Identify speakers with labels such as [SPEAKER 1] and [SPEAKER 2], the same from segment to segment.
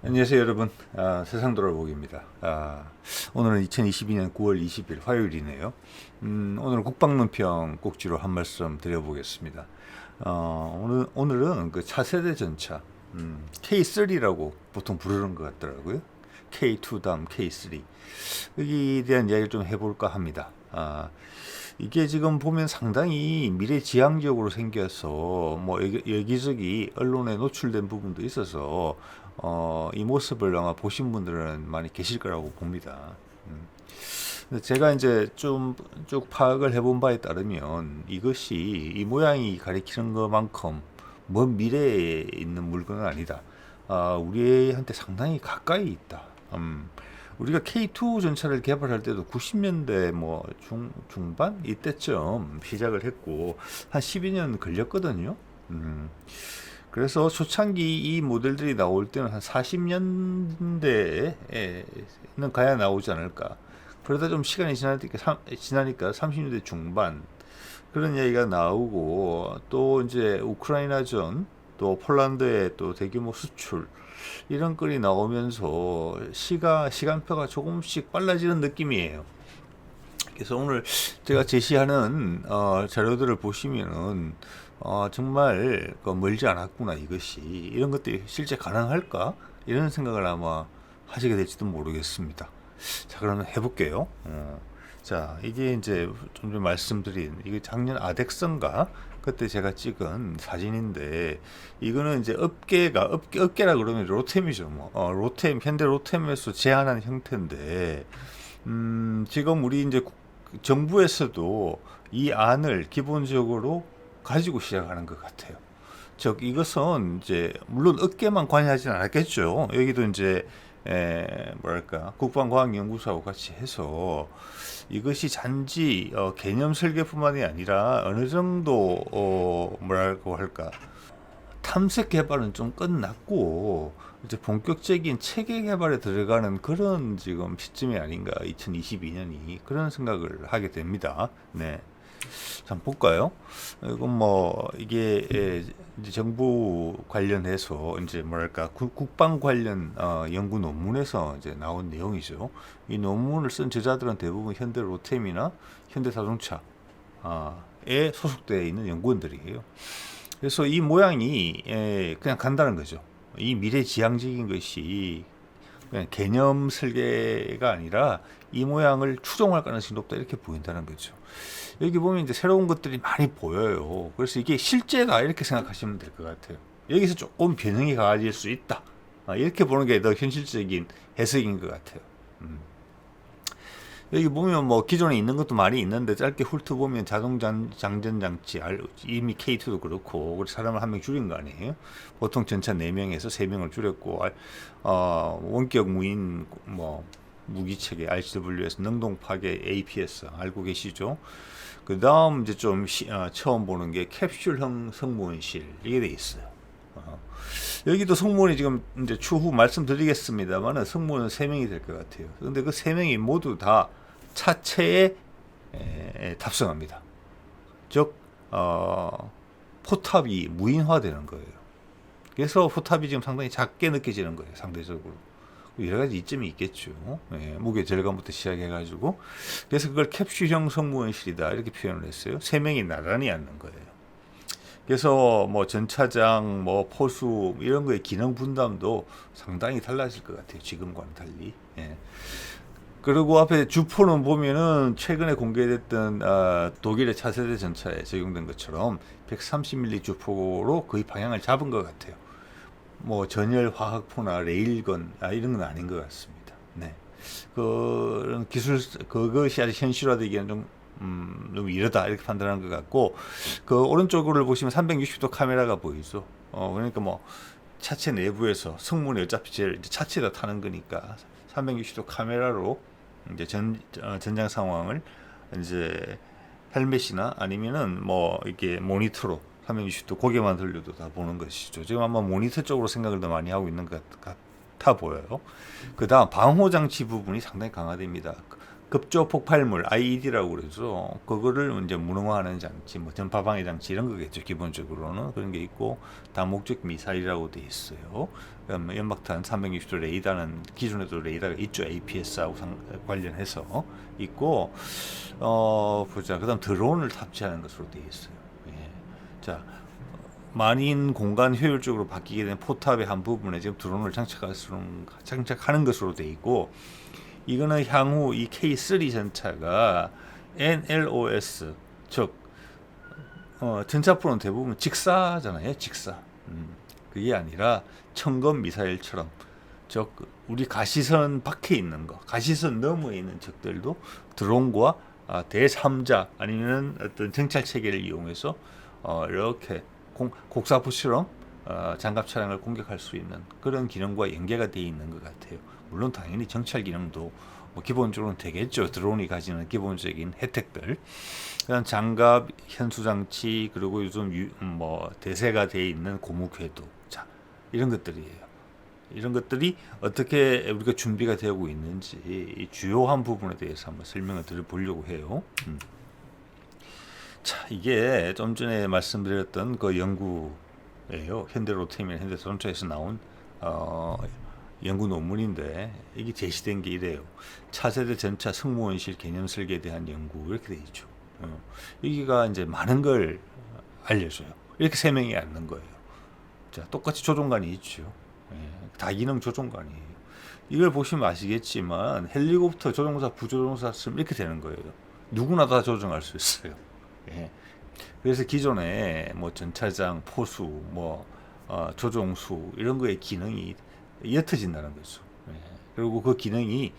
[SPEAKER 1] 안녕하세요 여러분. 세상 돌아보기입니다. 오늘은 2022년 9월 20일 화요일이네요. 오늘 국방론평 꼭지로 한 말씀 드려보겠습니다. 오늘은 그 차세대 전차 K3라고 보통 부르는 것 같더라고요. K2 다음 K3 여기에 대한 이야기를 좀 해볼까 합니다. 이게 지금 보면 상당히 미래지향적으로 생겨서 뭐 여기저기 언론에 노출된 부분도 있어서 이 모습을 아마 보신 분들은 많이 계실 거라고 봅니다. 근데 제가 이제 좀 쭉 파악을 해본 바에 따르면 이것이 이 모양이 가리키는 것만큼 먼 미래에 있는 물건은 아니다. 우리한테 상당히 가까이 있다. 우리가 K2 전차를 개발할 때도 90년대 뭐 중반 이때쯤 시작을 했고 한 12년 걸렸거든요. 그래서 초창기 이 모델들이 나올 때는 한 40년대에는 가야 나오지 않을까. 그러다 좀 시간이 지나니까 30년대 중반 그런 이야기가 나오고 또 이제 우크라이나전 또 폴란드의 또 대규모 수출 이런 건이 나오면서 시간표가 조금씩 빨라지는 느낌이에요. 그래서 오늘 제가 제시하는 자료들을 보시면은 정말 멀지 않았구나 이것이 이런 것들이 실제 가능할까 이런 생각을 아마 하시게 될지도 모르겠습니다. 자 그러면 해볼게요. 자 이게 이제 좀 전에 말씀드린 이게 작년 아덱선가 그때 제가 찍은 사진인데 이거는 이제 업계라 그러면 로템이죠. 뭐 로템 현대 로템에서 제안한 형태인데 지금 우리 이제 정부에서도 이 안을 기본적으로 가지고 시작하는 것 같아요. 즉 이것은 이제 물론 업계만 관여하지는 않았겠죠. 여기도 이제 뭐랄까 국방과학연구소하고 같이 해서 이것이 단지 개념 설계뿐만이 아니라 어느 정도 뭐라고 할까 탐색 개발은 좀 끝났고 이제 본격적인 체계 개발에 들어가는 그런 지금 시점이 아닌가 2022년이 그런 생각을 하게 됩니다. 네. 한번 볼까요? 이건 뭐 이게 이제 정부 관련해서 이제 뭐랄까 국방 관련 연구 논문에서 이제 나온 내용이죠. 이 논문을 쓴 저자들은 대부분 현대 로템이나 현대 자동차에 소속되어 있는 연구원들이에요. 그래서 이 모양이 그냥 간다는 거죠. 이 미래지향적인 것이 그냥 개념 설계가 아니라 이 모양을 추종할 가능성이 높다 이렇게 보인다는 거죠. 여기 보면 이제 새로운 것들이 많이 보여요. 그래서 이게 실제다 이렇게 생각하시면 될 것 같아요. 여기서 조금 변형이 가해질 수 있다. 이렇게 보는 게 더 현실적인 해석인 것 같아요. 여기 보면 뭐 기존에 있는 것도 많이 있는데 짧게 훑어보면 자동 장전 장치 이미 K2도 그렇고 우리 사람을 한 명 줄인 거 아니에요? 보통 전차 4명에서 3명을 줄였고 원격 무인 뭐 무기 체계 RCWS 능동 파괴 APS 알고 계시죠? 그 다음 이제 좀 처음 보는 게 캡슐형 승무원실 이게 돼 있어요. 여기도 승무원이 지금 이제 추후 말씀드리겠습니다만은 승무원은 3명이 될 것 같아요. 근데 그 3명이 모두 다 차체에 탑승합니다. 즉 포탑이 무인화되는 거예요. 그래서 포탑이 지금 상당히 작게 느껴지는 거예요. 상대적으로. 여러 가지 이점이 있겠죠. 무게 절감부터 시작해가지고. 그래서 그걸 캡슐형 승무원실이다. 이렇게 표현을 했어요. 3명이 나란히 앉는 거예요. 그래서 뭐 전차장, 뭐 포수 이런 거의 기능 분담도 상당히 달라질 것 같아요. 지금과는 달리. 그리고 앞에 주포는 보면은 최근에 공개됐던 독일의 차세대 전차에 적용된 것처럼 130mm 주포로 거의 방향을 잡은 것 같아요. 뭐 전열 화학포나 레일건 이런 건 아닌 것 같습니다. 네. 그런 기술 그것이 아직 현실화되기에는 좀 이르다 이렇게 판단하는 것 같고 그 오른쪽을 보시면 360도 카메라가 보이죠. 그러니까 뭐 차체 내부에서 승무원이 어차피 제일 차체에다 타는 거니까 360도 카메라로 이제 전장 상황을 이제 헬멧이나 아니면은 뭐 이게 모니터로 360도 고개만 들려도 다 보는 것이죠. 지금 아마 모니터 쪽으로 생각을 더 많이 하고 있는 것 같아 보여요. 그 다음 방호 장치 부분이 상당히 강화됩니다. 급조 폭발물 IED라고 그래서 그거를 이제 무능화하는 장치, 뭐 전파 방해 장치 이런 거겠죠. 기본적으로는 그런 게 있고 다목적 미사일이라고 돼 있어요. 그다음에 연막탄 360도 레이더는 기존에도 레이더가 있죠. APS하고 관련해서 있고 보자. 그다음 드론을 탑재하는 것으로 돼 있어요. 예. 자, 만인 공간 효율적으로 바뀌게 된 포탑의 한 부분에 지금 드론을 장착하는 것으로 돼 있고, 이거는 향후 이 K3 전차가 NLOS, 즉 전차 프로는 대부분 직사잖아요. 직사. 그게 아니라 청검 미사일처럼, 즉 우리 가시선 밖에 있는 거, 가시선 너머에 있는 적들도 드론과 대3자 아니면 어떤 정찰 체계를 이용해서 이렇게 곡사포처럼 장갑 차량을 공격할 수 있는 그런 기능과 연계가 되어 있는 것 같아요. 물론 당연히 정찰 기능도 뭐 기본적으로는 되겠죠. 드론이 가지는 기본적인 혜택들. 그다음 장갑, 현수 장치, 그리고 요즘 뭐 대세가 되어 있는 고무 궤도, 자 이런 것들이에요. 이런 것들이 어떻게 우리가 준비가 되고 있는지 이 주요한 부분에 대해서 한번 설명을 드려보려고 해요. 자, 이게 좀 전에 말씀드렸던 그 연구예요. 현대로템이나 현대자동차에서 나온 연구 논문인데, 이게 제시된 게 이래요. 차세대 전차 승무원실 개념 설계에 대한 연구, 이렇게 돼 있죠. 여기가 이제 많은 걸 알려줘요. 이렇게 설명이 않는 거예요. 자, 똑같이 조종관이 있죠. 다기능 조종관이에요. 이걸 보시면 아시겠지만 헬리콥터 조종사, 부조종사 쓰면 이렇게 되는 거예요. 누구나 다 조종할 수 있어요. 그래서 기존에 뭐 전차장, 포수, 뭐 조종수 이런 거의 기능이 옅어진다는 거죠. 그리고 그 기능이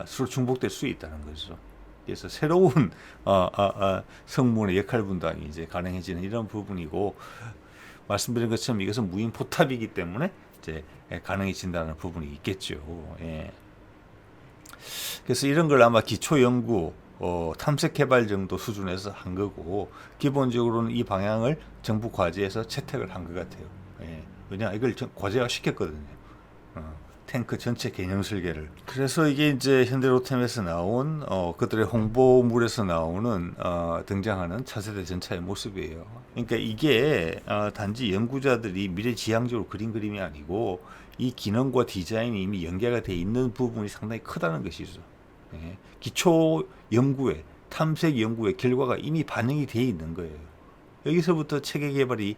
[SPEAKER 1] 서로 중복될 수 있다는 거죠. 그래서 새로운 성문의 역할 분담이 이제 가능해지는 이런 부분이고, 말씀드린 것처럼 이것은 무인 포탑이기 때문에 이제 가능해진다는 부분이 있겠죠. 그래서 이런 걸 아마 기초 연구, 탐색 개발 정도 수준에서 한 거고, 기본적으로는 이 방향을 정부 과제에서 채택을 한 것 같아요. 왜냐, 이걸 과제화 시켰거든요. 탱크 전체 개념 설계를. 그래서 이게 이제 현대로템에서 나온 그들의 홍보물에서 나오는 등장하는 차세대 전차의 모습이에요. 그러니까 이게 단지 연구자들이 미래지향적으로 그린 그림이 아니고, 이 기능과 디자인이 이미 연계가 돼 있는 부분이 상당히 크다는 것이죠. 기초 연구에, 탐색 연구의 결과가 이미 반영이 돼 있는 거예요. 여기서부터 체계 개발이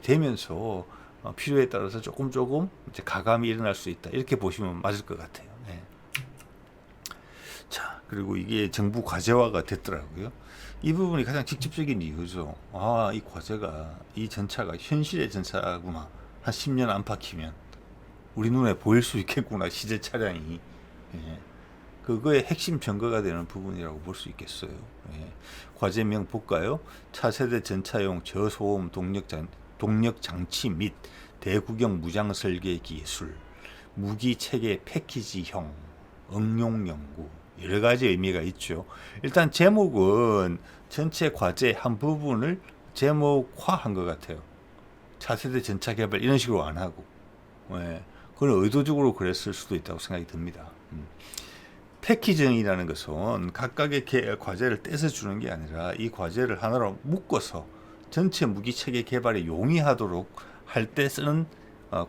[SPEAKER 1] 되면서 필요에 따라서 조금 이제 가감이 일어날 수 있다, 이렇게 보시면 맞을 것 같아요. 자, 그리고 이게 정부 과제화가 됐더라고요. 이 부분이 가장 직접적인 이유죠. 이 과제가, 이 전차가 현실의 전차구나. 한 10년 안팎이면 우리 눈에 보일 수 있겠구나, 시제 차량이. 그거의 핵심 증거가 되는 부분이라고 볼 수 있겠어요. 과제명 볼까요? 차세대 전차용 저소음 동력 장치 및 대구경 무장 설계 기술, 무기 체계 패키지형 응용 연구, 여러 가지 의미가 있죠. 일단 제목은 전체 과제 한 부분을 제목화한 것 같아요. 차세대 전차 개발 이런 식으로 안 하고, 그걸 의도적으로 그랬을 수도 있다고 생각이 듭니다. 패키징이라는 것은 각각의 과제를 떼서 주는 게 아니라 이 과제를 하나로 묶어서 전체 무기 체계 개발에 용이하도록 할 때 쓰는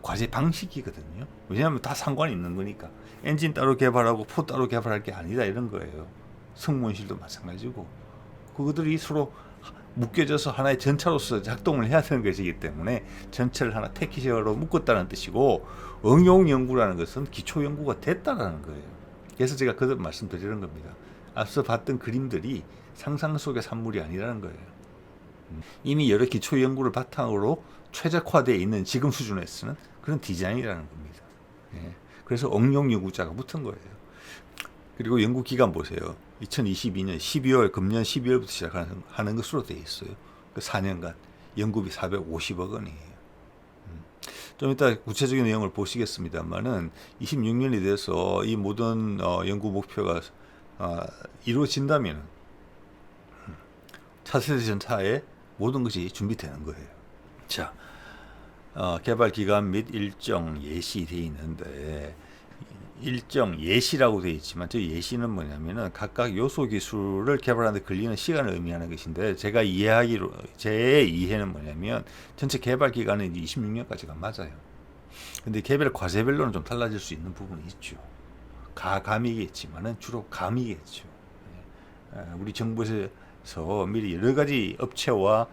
[SPEAKER 1] 과제 방식이거든요. 왜냐하면 다 상관이 있는 거니까. 엔진 따로 개발하고 포 따로 개발할 게 아니다, 이런 거예요. 승무원실도 마찬가지고. 그것들이 서로 묶여져서 하나의 전차로서 작동을 해야 되는 것이기 때문에 전체를 하나 패키지로 묶었다는 뜻이고, 응용 연구라는 것은 기초 연구가 됐다라는 거예요. 그래서 제가 거듭 말씀드리는 겁니다. 앞서 봤던 그림들이 상상 속의 산물이 아니라는 거예요. 이미 여러 기초 연구를 바탕으로 최적화되어 있는 지금 수준에서는 그런 디자인이라는 겁니다. 그래서 응용 연구자가 붙은 거예요. 그리고 연구 기간 보세요. 2022년 12월, 금년 12월부터 시작하는 것으로 되어 있어요. 그 4년간 연구비 450억 원이에요. 좀 이따 구체적인 내용을 보시겠습니다만은 26년이 돼서 이 모든 연구 목표가 이루어진다면 차세대 전차의 모든 것이 준비되는 거예요. 자, 개발 기간 및 일정 예시되어 있는데, 일정 예시라고 되어 있지만 저 예시는 뭐냐면은 각각 요소 기술을 개발하는데 걸리는 시간을 의미하는 것인데 제 이해는 뭐냐면 전체 개발 기간은 26년까지가 맞아요. 근데 개발 과제별로는 좀 달라질 수 있는 부분이 있죠. 감이겠지만은 주로 감이겠죠. 우리 정부에서 미리 여러 가지 업체와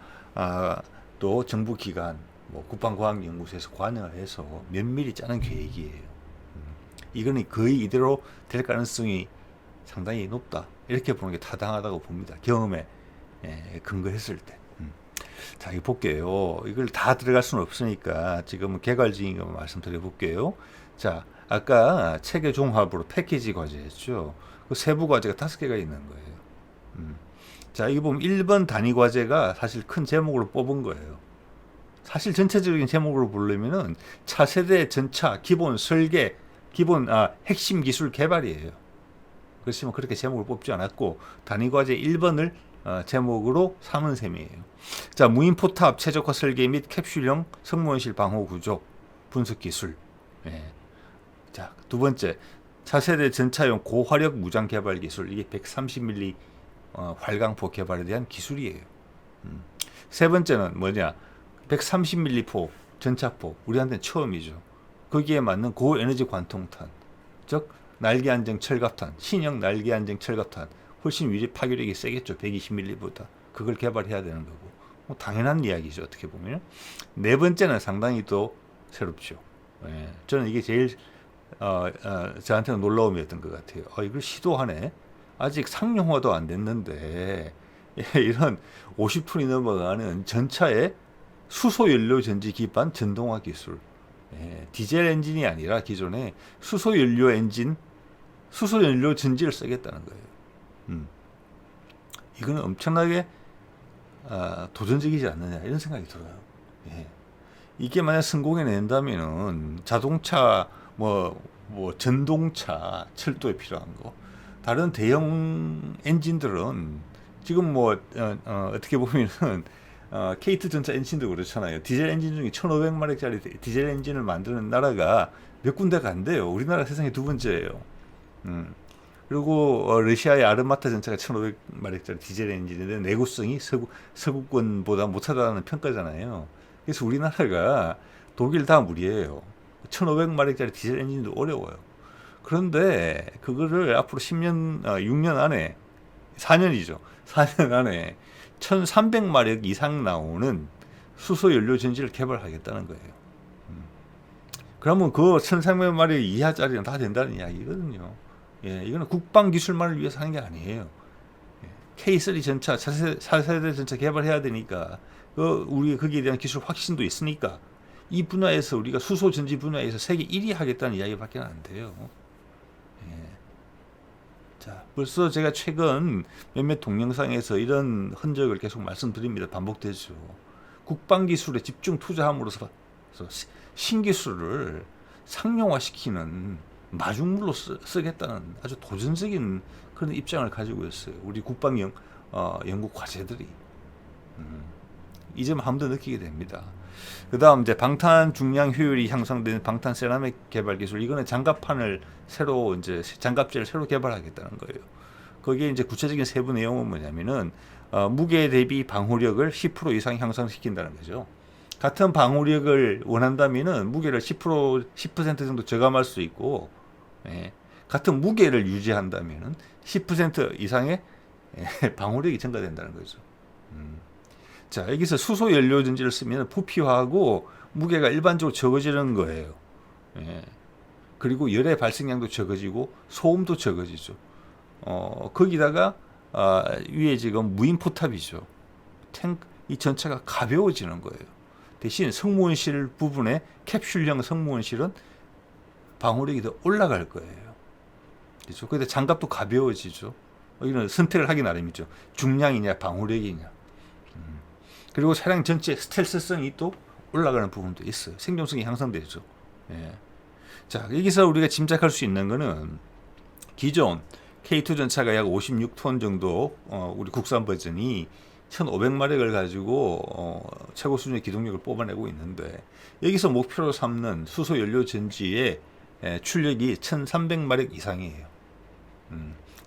[SPEAKER 1] 또 정부 기관, 뭐 국방과학연구소에서 관여를 해서 면밀히 짜는 계획이에요. 이거는 거의 이대로 될 가능성이 상당히 높다. 이렇게 보는 게 타당하다고 봅니다. 경험에 근거했을 때. 자, 이거 볼게요. 이걸 다 들어갈 수는 없으니까 지금은 개괄적인 것만 말씀드려 볼게요. 자, 아까 체계 종합으로 패키지 과제였죠. 그 세부 과제가 5개가 있는 거예요. 자, 이거 보면 1번 단위 과제가 사실 큰 제목으로 뽑은 거예요. 사실 전체적인 제목으로 보려면은 차세대 전차 기본 설계, 핵심 기술 개발이에요. 그렇지만 그렇게 제목을 뽑지 않았고 단위 과제 1번을 제목으로 삼은 셈이에요. 자, 무인 포탑 최적화 설계 및 캡슐형 성무원실 방호 구조 분석 기술. 자, 두 번째 차세대 전차용 고화력 무장 개발 기술. 이게 130mm 활강포 개발에 대한 기술이에요. 세 번째는 뭐냐? 130mm 포 전차포. 우리한테는 처음이죠. 거기에 맞는 고에너지 관통탄, 즉 날개 안정 철갑탄, 신형 날개 안정 철갑탄, 훨씬 위력 파괴력이 세겠죠. 120mm보다. 그걸 개발해야 되는 거고. 뭐 당연한 이야기죠. 어떻게 보면. 네 번째는 상당히 또 새롭죠. 저는 이게 제일 저한테는 놀라움이었던 것 같아요. 이걸 시도하네. 아직 상용화도 안 됐는데 이런 50톤이 넘어가는 전차의 수소연료 전지 기반 전동화 기술. 디젤 엔진이 아니라 기존의 수소연료 전지를 쓰겠다는 거예요. 이거는 엄청나게 도전적이지 않느냐 이런 생각이 들어요. 이게 만약 성공해낸다면은 자동차, 전동차, 철도에 필요한 거, 다른 대형 엔진들은 지금 어떻게 보면은 K2 전차 엔진도 그렇잖아요. 디젤 엔진 중에 1500마력짜리 디젤 엔진을 만드는 나라가 몇 군데가 안 돼요. 우리나라 세상에 두 번째예요. 그리고 러시아의 아르마타 전차가 1500마력짜리 디젤 엔진인데 내구성이 서구권보다 못하다는 평가잖아요. 그래서 우리나라가 독일 다음 우리예요. 1500마력짜리 디젤 엔진도 어려워요. 그런데 그거를 앞으로 6년 안에 4년이죠. 4년 안에 1300마력 이상 나오는 수소연료 전지를 개발하겠다는 거예요. 그러면 그 1300마력 이하짜리는 다 된다는 이야기거든요. 이거는 국방 기술만을 위해서 하는 게 아니에요. K3 전차, 4세대 전차 개발해야 되니까, 우리 거기에 대한 기술 확신도 있으니까, 이 분야에서 우리가 수소 전지 분야에서 세계 1위 하겠다는 이야기밖에 안 돼요. 자, 벌써 제가 최근 몇몇 동영상에서 이런 흔적을 계속 말씀드립니다. 반복되죠. 국방 기술에 집중 투자함으로써 신기술을 상용화시키는 마중물로 쓰겠다는 아주 도전적인 그런 입장을 가지고 있어요. 우리 국방 연구 과제들이. 이 점 한 번 더 느끼게 됩니다. 그 다음 이제 방탄 중량 효율이 향상된 방탄 세라믹 개발 기술. 이거는 장갑재를 새로 개발하겠다는 거예요. 거기에 이제 구체적인 세부 내용은 뭐냐면은 무게 대비 방호력을 10% 이상 향상시킨다는 거죠. 같은 방호력을 원한다면은 무게를 10% 정도 저감할 수 있고, 같은 무게를 유지한다면은 10% 이상의 방호력이 증가된다는 거죠. 자, 여기서 수소 연료 전지를 쓰면 부피화하고 무게가 일반적으로 적어지는 거예요. 그리고 열의 발생량도 적어지고 소음도 적어지죠. 거기다가 위에 지금 무인 포탑이죠. 이 전차가 가벼워지는 거예요. 대신 성무원실 부분에 캡슐형 성무원실은 방호력이 더 올라갈 거예요. 그렇죠? 근데 장갑도 가벼워지죠. 이런 선택을 하기 나름이죠. 중량이냐 방호력이냐. 그리고 차량 전체 스텔스성이 또 올라가는 부분도 있어요. 생존성이 향상되죠. 자, 여기서 우리가 짐작할 수 있는 거는 기존 K2 전차가 약 56톤 정도, 우리 국산 버전이 1500마력을 가지고 최고 수준의 기동력을 뽑아내고 있는데, 여기서 목표로 삼는 수소 연료 전지의 출력이 1300마력 이상이에요.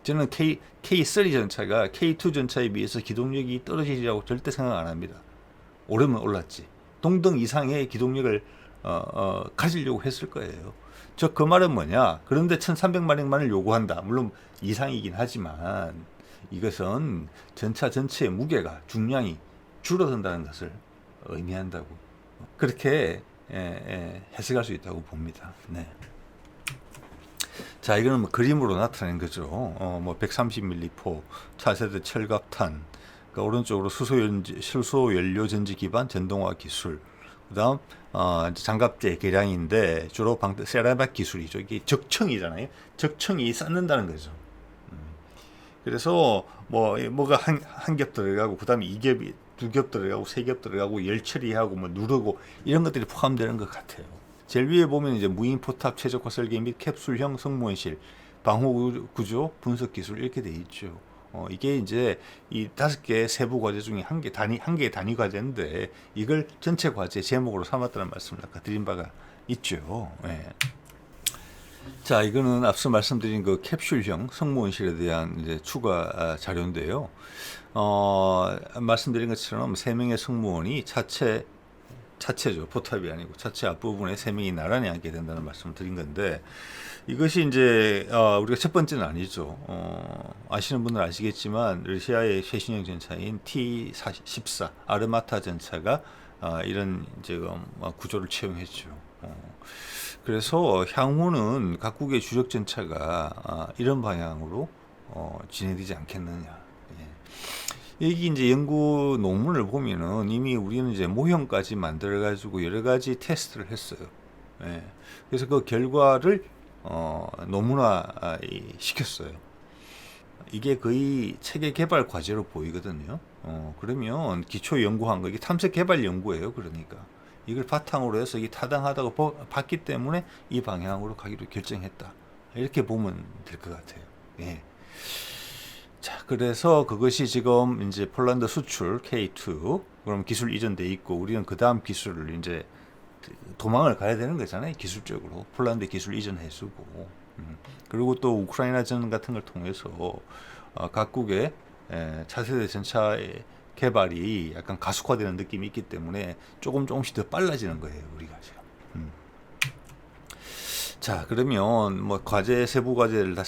[SPEAKER 1] 저는 K3 전차가 K2 전차에 비해서 기동력이 떨어지리라고 절대 생각 안 합니다. 오르면 올랐지. 동등 이상의 기동력을 가지려고 했을 거예요. 그 말은 뭐냐? 그런데 1300마력만을 요구한다. 물론 이상이긴 하지만 이것은 전차 전체의 무게가 중량이 줄어든다는 것을 의미한다고 그렇게 해석할 수 있다고 봅니다. 네. 자, 이거는 뭐 그림으로 나타낸 거죠. 뭐 130mm 포, 차세대 철갑탄, 그러니까 오른쪽으로 수소 연료 전지 기반 전동화 기술, 그다음 장갑제 개량인데 주로 세라믹 기술이죠. 이게 적청이잖아요. 적청이 쌓는다는 거죠. 그래서 뭐가 한 겹 들어가고 그다음에 2겹이 2겹 들어가고 3겹 들어가고 열 처리하고 뭐 누르고 이런 것들이 포함되는 것 같아요. 제일 위에 보면 이제 무인 포탑 최적화 설계 및 캡슐형 승무원실, 방호 구조 분석 기술 이렇게 돼 있죠. 이게 이제 이 5개 세부 과제 중에 한 개의 단위 과제인데 이걸 전체 과제 제목으로 삼았다는 말씀을 아까 드린 바가 있죠. 예. 자, 이거는 앞서 말씀드린 그 캡슐형 승무원실에 대한 이제 추가 자료인데요. 말씀드린 것처럼 3명의 승무원이 차체죠. 포탑이 아니고 차체 앞부분에 3명이 나란히 앉게 된다는 말씀을 드린 건데 이것이 이제 우리가 첫 번째는 아니죠. 아시는 분들 아시겠지만 러시아의 최신형 전차인 T-14 아르마타 전차가 이런 지금 구조를 채용했죠. 그래서 향후는 각국의 주력 전차가 이런 방향으로 진행되지 않겠느냐. 여기 이제 연구 논문을 보면은 이미 우리는 이제 모형까지 만들어 가지고 여러 가지 테스트를 했어요. 그래서 그 결과를 논문화 시켰어요. 이게 거의 체계 개발 과제로 보이거든요. 그러면 기초 연구한 거 이게 탐색 개발 연구예요. 그러니까 이걸 바탕으로 해서 이게 타당하다고 봤기 때문에 이 방향으로 가기로 결정했다. 이렇게 보면 될 것 같아요. 예. 자, 그래서 그것이 지금 이제 폴란드 수출 K2 그럼 기술 이전돼 있고 우리는 그 다음 기술을 이제 도망을 가야 되는 거잖아요. 기술적으로 폴란드 기술 이전해주고 그리고 또 우크라이나전 같은 걸 통해서 각국의 차세대 전차의 개발이 약간 가속화되는 느낌이 있기 때문에 조금씩 더 빨라지는 거예요. 우리가 지금. 자, 그러면 뭐 과제 세부 과제를 다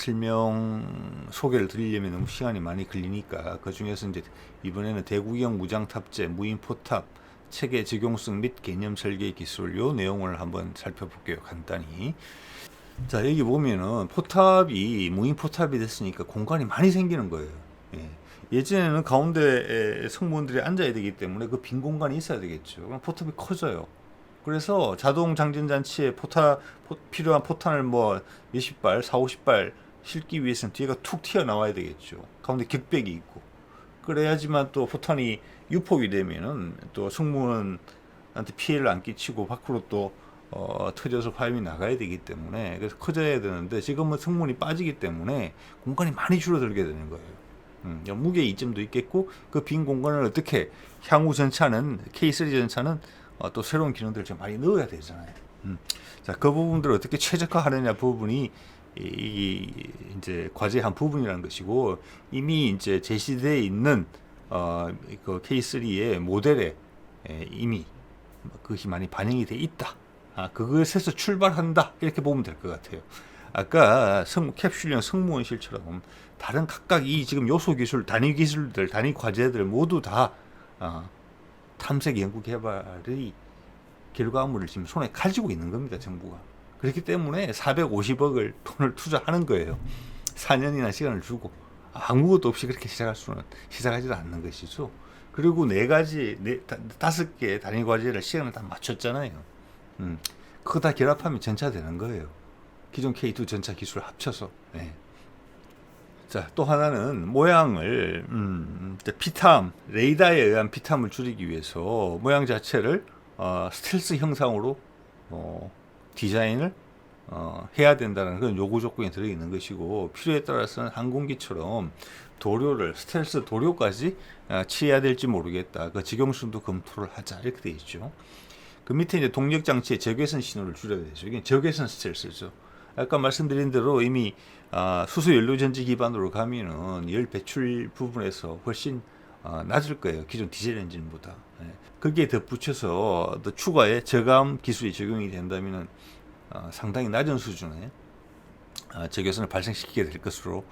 [SPEAKER 1] 소개를 드리려면 너무 시간이 많이 걸리니까 그 중에서 이제 이번에는 대구경 무장 탑재, 무인 포탑, 체계 적용성 및 개념 설계 기술 요 내용을 한번 살펴볼게요. 간단히. 자, 여기 보면은 포탑이 무인 포탑이 됐으니까 공간이 많이 생기는 거예요. 예전에는 가운데에 승무원들이 앉아야 되기 때문에 그 빈 공간이 있어야 되겠죠. 그럼 포탑이 커져요. 그래서 자동 장전 장치에 필요한 포탄을 뭐 몇십 발, 40~50발 싣기 위해서는 뒤에가 툭 튀어나와야 되겠죠. 가운데 격벽이 있고. 그래야지만 또 포탄이 유폭이 되면은 또 승무원한테 피해를 안 끼치고 밖으로 또 터져서 화염이 나가야 되기 때문에 그래서 커져야 되는데 지금은 승무원이 빠지기 때문에 공간이 많이 줄어들게 되는 거예요. 무게 이점도 있겠고 그 빈 공간을 어떻게 향후 전차는 K3 전차는 또 새로운 기능들을 좀 많이 넣어야 되잖아요. 자, 그 부분들을 어떻게 최적화하느냐 부분이 이제 과제의 한 부분이라는 것이고 이미 이제 제시되어 있는 그 K3의 모델에 이미 그것이 많이 반영이 돼 있다. 그것에서 출발한다. 이렇게 보면 될 것 같아요. 아까 캡슐형 승무원실처럼 다른 각각 이 지금 요소 기술, 단위 기술들, 단위 과제들 모두 다 탐색 연구 개발의 결과물을 지금 손에 가지고 있는 겁니다. 정부가. 그렇기 때문에 450억을 돈을 투자하는 거예요. 4년이나 시간을 주고 아무것도 없이 그렇게 시작하지 않는 것이죠. 그리고 5개 단위 과제를 시간을 다 맞췄잖아요. 그거 다 결합하면 전차 되는 거예요. 기존 K2 전차 기술 합쳐서. 자, 또 하나는 모양을 피탐, 레이더에 의한 피탐을 줄이기 위해서 모양 자체를 스텔스 형상으로 디자인을 해야 된다는 그런 요구 조건이 들어있는 것이고 필요에 따라서는 항공기처럼 스텔스 도료까지 취해야 될지 모르겠다. 그 적용성도 검토를 하자. 이렇게 되어 있죠. 그 밑에 이제 동력 장치의 적외선 신호를 줄여야 되죠. 이게 적외선 스텔스죠. 아까 말씀드린 대로 이미 수소 연료 전지 기반으로 가면은 열 배출 부분에서 훨씬 낮을 거예요. 기존 디젤 엔진보다. 예. 거기에 덧붙여서 또 추가의 저감 기술이 적용이 된다면은 상당히 낮은 수준의 적외선을 발생시키게 될 것으로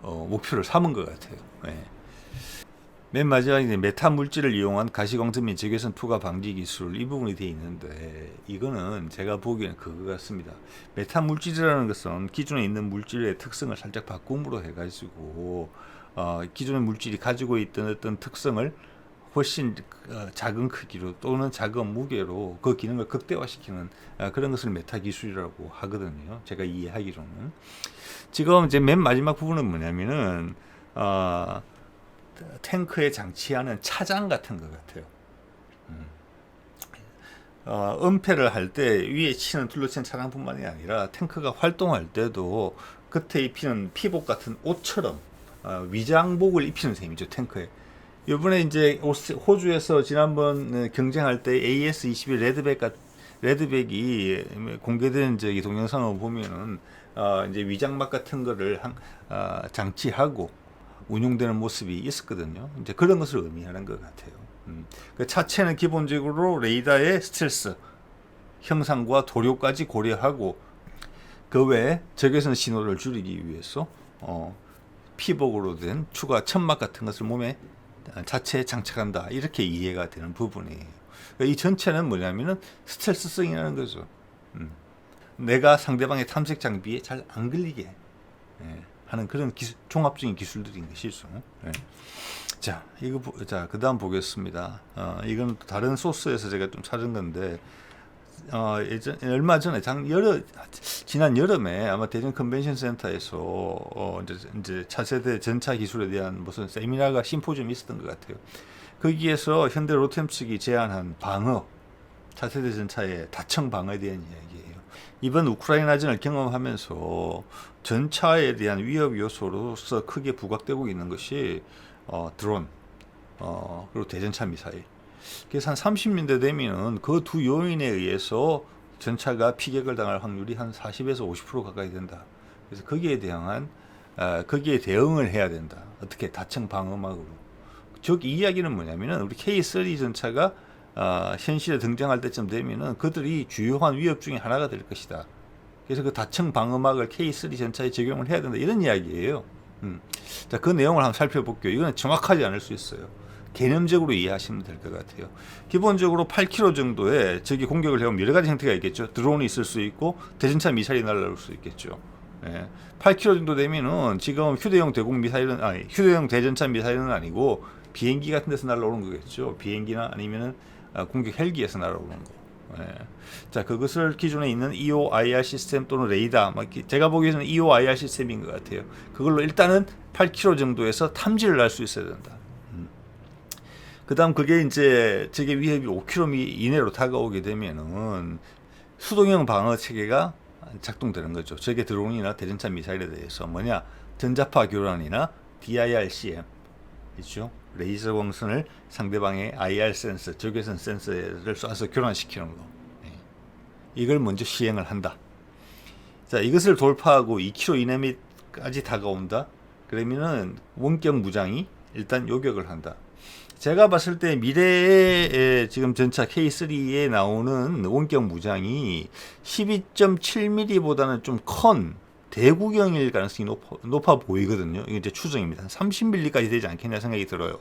[SPEAKER 1] 목표를 삼은 것 같아요. 예. 맨 마지막에 메타 물질을 이용한 가시광선 및 적외선 투과 방지 기술 이 부분이 되어 있는데 이거는 제가 보기에는 그거 같습니다. 메타 물질이라는 것은 기존에 있는 물질의 특성을 살짝 바꿈으로 해가지고 기존의 물질이 가지고 있던 어떤 특성을 훨씬 작은 크기로 또는 작은 무게로 그 기능을 극대화시키는 그런 것을 메타 기술이라고 하거든요. 제가 이해하기로는. 지금 이제 맨 마지막 부분은 뭐냐면은 탱크에 장치하는 차장 같은 것 같아요. 은폐를 할 때 위에 치는 둘러친 차량뿐만이 아니라 탱크가 활동할 때도 겉에 입히는 피복 같은 옷처럼 위장복을 입히는 셈이죠. 탱크에. 이번에 이제 호주에서 지난번 경쟁할 때 AS-21 레드백이 공개된 저기 동영상을 보면은 이제 위장막 같은 거를 장치하고 운용되는 모습이 있었거든요. 이제 그런 것을 의미하는 것 같아요. 그 차체는 기본적으로 레이더의 스텔스 형상과 도료까지 고려하고 그 외에 적외선 신호를 줄이기 위해서 피복으로 된 추가 천막 같은 것을 몸에 자체에 장착한다. 이렇게 이해가 되는 부분이에요. 이 전체는 뭐냐면은 스텔스성이라는 거죠. 내가 상대방의 탐색 장비에 잘 안 걸리게 하는 그런 종합적인 기술들인 것이죠. 자, 그 다음 보겠습니다. 이건 다른 소스에서 제가 좀 찾은 건데, 얼마 전에 지난 여름에 아마 대전 컨벤션 센터에서 이제 차세대 전차 기술에 대한 무슨 세미나가 심포지움이 있었던 것 같아요. 거기에서 현대 로템 측이 제안한 방어, 차세대 전차의 다층 방어에 대한 이야기예요. 이번 우크라이나전을 경험하면서 전차에 대한 위협 요소로서 크게 부각되고 있는 것이 드론, 그리고 대전차 미사일. 그래서 한 30년대 되면은 그 두 요인에 의해서 전차가 피격을 당할 확률이 한 40에서 50% 가까이 된다. 그래서 거기에 대응을 해야 된다. 어떻게 다층 방어막으로. 즉 이 이야기는 뭐냐면은 우리 K3 전차가 현실에 등장할 때쯤 되면은 그들이 주요한 위협 중에 하나가 될 것이다. 그래서 그 다층 방어막을 K3 전차에 적용을 해야 된다. 이런 이야기예요. 자, 그 내용을 한번 살펴볼게요. 이거는 정확하지 않을 수 있어요. 개념적으로 이해하시면 될 것 같아요. 기본적으로 8km 정도의 적이 공격을 해오면 여러 가지 형태가 있겠죠. 드론이 있을 수 있고 대전차 미사일이 날아올 수 있겠죠. 8km 정도 되면은 지금 휴대용 대전차 미사일은 아니고 비행기 같은 데서 날아오는 거겠죠. 비행기나 아니면은 공격 헬기에서 날아오는 거. 자, 그것을 기존에 있는 EOIR 시스템 또는 레이더, 제가 보기에는 EOIR 시스템인 것 같아요. 그걸로 일단은 8km 정도에서 탐지를 할 수 있어야 된다. 그 다음 그게 이제 적의 위협이 5km 이내로 다가오게 되면은 수동형 방어 체계가 작동되는 거죠. 적의 드론이나 대전차 미사일에 대해서 뭐냐, 전자파 교란이나 DIRCM 있죠. 레이저 광선을 상대방의 IR 센서, 적외선 센서를 쏴서 교란시키는 거. 이걸 먼저 시행을 한다. 자, 이것을 돌파하고 2km 이내까지 다가온다. 그러면은 원격 무장이 일단 요격을 한다. 제가 봤을 때 미래의 지금 전차 K3에 나오는 원격 무장이 12.7mm보다는 좀 큰 대구경일 가능성이 높아 보이거든요. 이게 이제 추정입니다. 30mm까지 되지 않겠냐 생각이 들어요.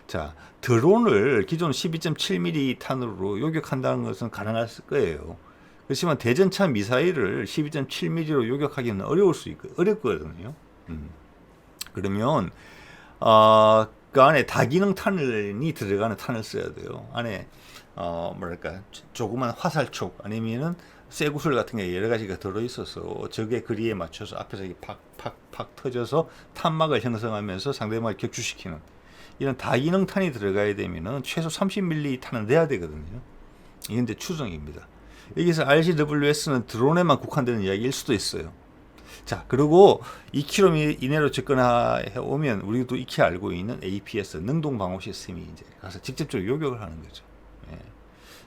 [SPEAKER 1] 자, 드론을 기존 12.7mm 탄으로 요격한다는 것은 가능할 거예요. 그렇지만 대전차 미사일을 12.7mm로 요격하기는 어렵거든요. 그러면 그 안에 다기능 탄이 들어가는 탄을 써야 돼요. 안에 조그만 화살촉 아니면은 쇠구슬 같은 게 여러 가지가 들어있어서 적의 거리에 맞춰서 앞에서 팍팍팍 터져서 탄막을 형성하면서 상대방을 격추시키는 이런 다기능 탄이 들어가야 되면은 최소 30mm 탄은 내야 되거든요. 이건 이제 추정입니다. 여기서 RCWS는 드론에만 국한되는 이야기일 수도 있어요. 자, 그리고 2km 이내로 접근해 오면 우리도 익히 알고 있는 APS 능동 방어 시스템이 이제 가서 직접적으로 요격을 하는 거죠.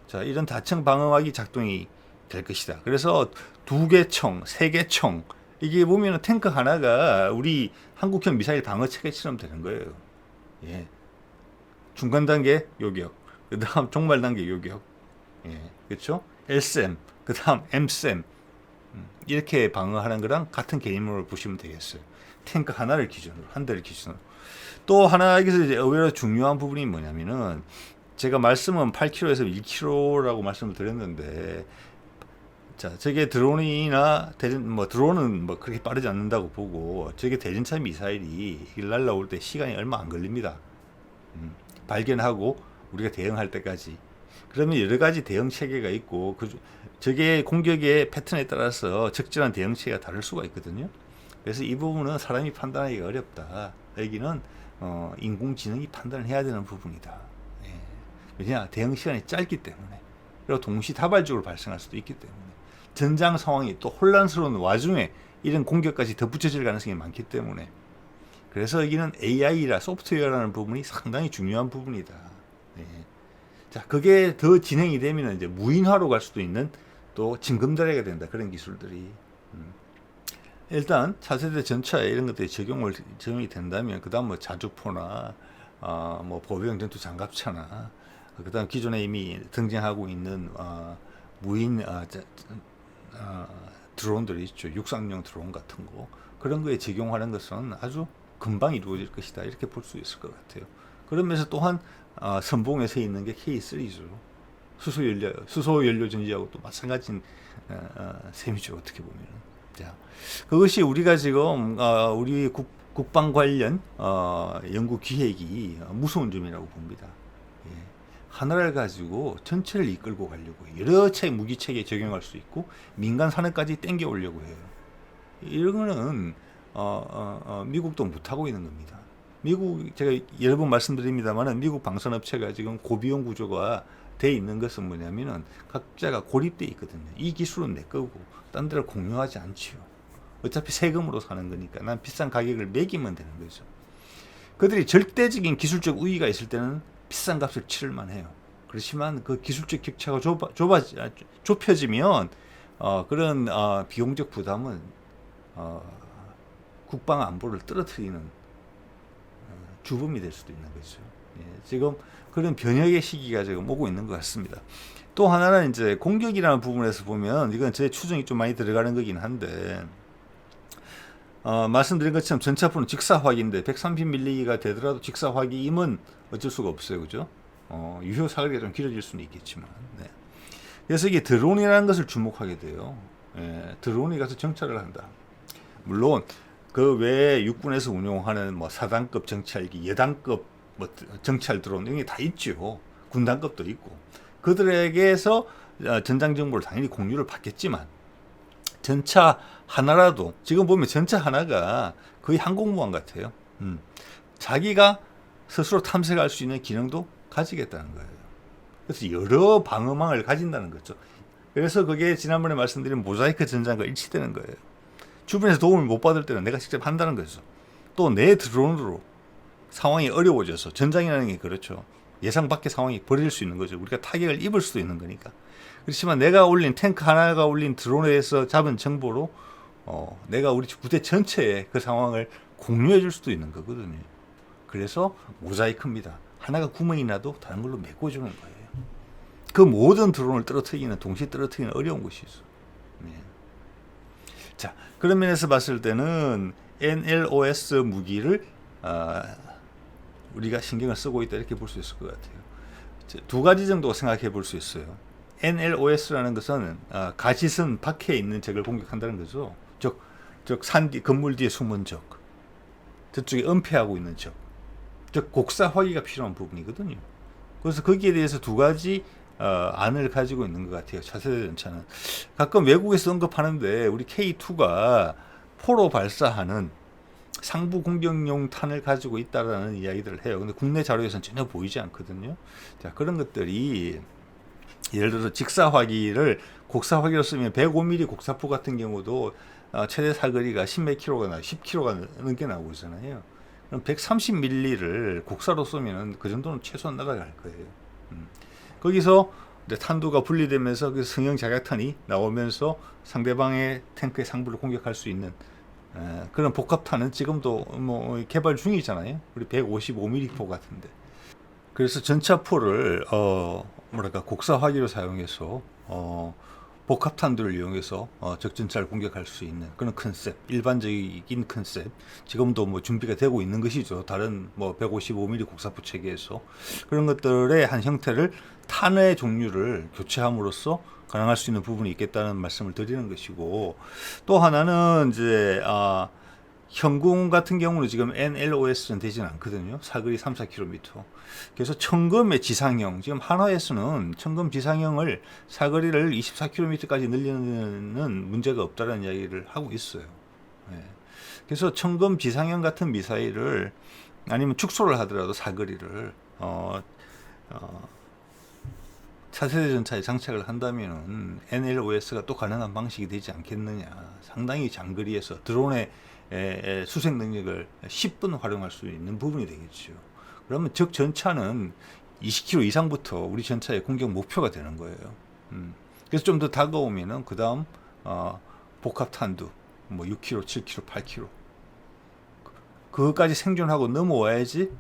[SPEAKER 1] 자, 이런 다층 방어막이 작동이 될 것이다. 그래서 2개 총, 3개 총, 이게 보면은 탱크 하나가 우리 한국형 미사일 방어 체계처럼 되는 거예요. 예. 중간 단계 요격, 그 다음 종말 단계 요격, 예. 그렇죠? LSM, 그 다음 MSM, 이렇게 방어하는 거랑 같은 개념으로 보시면 되겠어요. 탱크 하나를 기준으로, 한 대를 기준으로. 또 하나 여기서 이제 의외로 중요한 부분이 뭐냐면은, 제가 말씀은 8km에서 1km라고 말씀을 드렸는데, 자, 저게 드론이나 드론은 뭐 그렇게 빠르지 않는다고 보고, 저게 대전차 미사일이 날라올 때 시간이 얼마 안 걸립니다. 발견하고 우리가 대응할 때까지. 그러면 여러 가지 대응 체계가 있고, 저게 공격의 패턴에 따라서 적절한 대응 체계가 다를 수가 있거든요. 그래서 이 부분은 사람이 판단하기가 어렵다. 여기는 인공지능이 판단을 해야 되는 부분이다. 예. 왜냐, 대응 시간이 짧기 때문에, 그리고 동시다발적으로 발생할 수도 있기 때문에, 전장 상황이 또 혼란스러운 와중에 이런 공격까지 덧붙여질 가능성이 많기 때문에, 그래서 여기는 AI라 소프트웨어라는 부분이 상당히 중요한 부분이다. 예. 자, 그게 더 진행이 되면 이제 무인화로 갈 수도 있는 또 징검다리가 된다. 그런 기술들이. 일단 차세대 전차에 이런 것들이 적용이 된다면, 그 다음 뭐 자주포나 뭐 보병 전투 장갑차나, 그 다음 기존에 이미 등장하고 있는 무인 드론들이 있죠. 육상용 드론 같은 거, 그런 거에 적용하는 것은 아주 금방 이루어질 것이다. 이렇게 볼 수 있을 것 같아요. 그러면서 또한 선봉에 서 있는 게 K3죠. 수소연료 전지하고 또 마찬가지인 셈이죠. 어떻게 보면. 자, 그것이 우리가 지금 우리 국방 관련 연구 기획이 무서운 점이라고 봅니다. 예. 하나를 가지고 전체를 이끌고 가려고 해요. 여러 차례 무기체계에 적용할 수 있고 민간 산업까지 땡겨 오려고 해요. 이런 거는 미국도 못하고 있는 겁니다. 미국, 제가 여러 번 말씀드립니다만, 미국 방산업체가 지금 고비용 구조가 돼 있는 것은 뭐냐면은 각자가 고립돼 있거든요. 이 기술은 내 거고 딴 데를 공유하지 않지요. 어차피 세금으로 사는 거니까 난 비싼 가격을 매기면 되는 거죠. 그들이 절대적인 기술적 우위가 있을 때는 비싼 값을 치를만 해요. 그렇지만 그 기술적 격차가 좁혀지면 그런 비용적 부담은 국방 안보를 떨어뜨리는 주범이 될 수도 있는 거죠. 예, 지금 그런 변혁의 시기가 지금 오고 있는 것 같습니다. 또 하나는 이제 공격이라는 부분에서 보면, 이건 제 추정이 좀 많이 들어가는 거긴 한데, 말씀드린 것처럼 전차포는 직사화기인데 130mm가 되더라도 직사화기임은 어쩔 수가 없어요. 그죠? 유효 사거리가 좀 길어질 수는 있겠지만. 네. 그래서 이게 드론이라는 것을 주목하게 돼요. 예, 드론이 가서 정찰을 한다. 물론 그 외에 육군에서 운용하는 뭐 사단급 정찰기, 여단급 뭐 정찰 드론 이런 게 다 있죠. 군단급도 있고. 그들에게서 전장 정보를 당연히 공유를 받겠지만, 전차 하나라도, 지금 보면 전차 하나가 거의 항공모함 같아요. 자기가 스스로 탐색할 수 있는 기능도 가지겠다는 거예요. 그래서 여러 방어망을 가진다는 거죠. 그래서 그게 지난번에 말씀드린 모자이크 전장과 일치되는 거예요. 주변에서 도움을 못 받을 때는 내가 직접 한다는 거죠. 또 내 드론으로 상황이 어려워져서, 전장이라는 게 그렇죠. 예상 밖의 상황이 벌어질 수 있는 거죠. 우리가 타격을 입을 수도 있는 거니까. 그렇지만 내가 올린 탱크 하나가 올린 드론에서 잡은 정보로 내가 우리 부대 전체에 그 상황을 공유해 줄 수도 있는 거거든요. 그래서 모자이크입니다. 하나가 구멍이 나도 다른 걸로 메꿔주는 거예요. 그 모든 드론을 동시에 떨어뜨리기는 어려운 것이죠. 네. 자, 그런 면에서 봤을 때는 NLOS 무기를 우리가 신경을 쓰고 있다, 이렇게 볼 수 있을 것 같아요. 두 가지 정도 생각해 볼 수 있어요. NLOS라는 것은 가시선 밖에 있는 적을 공격한다는 거죠. 즉 건물 뒤에 숨은 적, 저쪽에 은폐하고 있는 적, 즉 곡사화기가 필요한 부분이거든요. 그래서 거기에 대해서 두 가지 안을 가지고 있는 것 같아요. 차세대 전차는 가끔 외국에서 언급하는데, 우리 K2가 포로 발사하는 상부 공격용 탄을 가지고 있다라는 이야기들을 해요. 근데 국내 자료에서는 전혀 보이지 않거든요. 자, 그런 것들이 예를 들어서 직사화기를 곡사화기로 쓰면 105mm 곡사포 같은 경우도 최대 사거리가 10몇 킬로가 10km가 넘게 나오잖아요. 그럼 130mm를 곡사로 쏘면 그 정도는 최소한 날아갈 거예요. 거기서 이제 탄두가 분리되면서 그 성형 자격탄이 나오면서 상대방의 탱크의 상부를 공격할 수 있는 그런 복합탄은 지금도 뭐 개발 중이잖아요. 우리 155mm 포 같은데. 그래서 전차포를 뭐랄까 곡사화기로 사용해서 복합탄두를 이용해서 적전차를 공격할 수 있는 그런 컨셉, 일반적인 컨셉. 지금도 뭐 준비가 되고 있는 것이죠. 다른 뭐 155mm 곡사포 체계에서 그런 것들의 한 형태를 탄의 종류를 교체함으로써 가능할 수 있는 부분이 있겠다는 말씀을 드리는 것이고, 또 하나는 이제 현궁 같은 경우는 지금 NLOS는 되지는 않거든요. 사거리 3, 4km. 그래서 청금의 지상형, 지금 한화에서는 청금 지상형을 사거리를 24km까지 늘리는 문제가 없다는 이야기를 하고 있어요. 예. 그래서 청금 지상형 같은 미사일을 아니면 축소를 하더라도 사거리를 차세대 전차에 장착을 한다면은 NLOS가 또 가능한 방식이 되지 않겠느냐. 상당히 장거리에서 드론의 수색 능력을 10분 활용할 수 있는 부분이 되겠죠. 그러면 적 전차는 20km 이상부터 우리 전차의 공격 목표가 되는 거예요. 그래서 좀 더 다가오면은 그 다음 복합탄두 뭐 6km, 7km, 8km 그거까지 생존하고 넘어와야지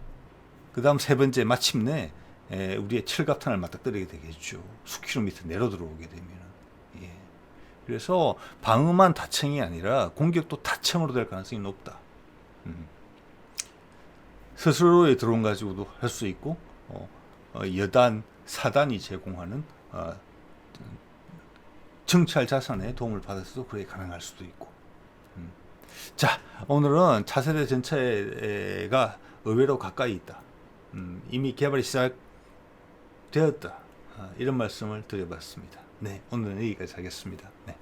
[SPEAKER 1] 그 다음 세 번째 마침내 우리의 철갑탄을 맞닥뜨리게 되겠죠. 수킬로미터 내려 들어오게 되면. 예. 그래서 방어만 다층이 아니라 공격도 다층으로 될 가능성이 높다. 스스로의 드론 가지고도 할 수 있고 여단, 사단이 제공하는 정찰 자산에 도움을 받아서도 그게 가능할 수도 있고. 자, 오늘은 차세대 전차가 의외로 가까이 있다. 이미 개발이 시작되었다. 이런 말씀을 드려봤습니다. 네, 오늘은 여기까지 하겠습니다. 네.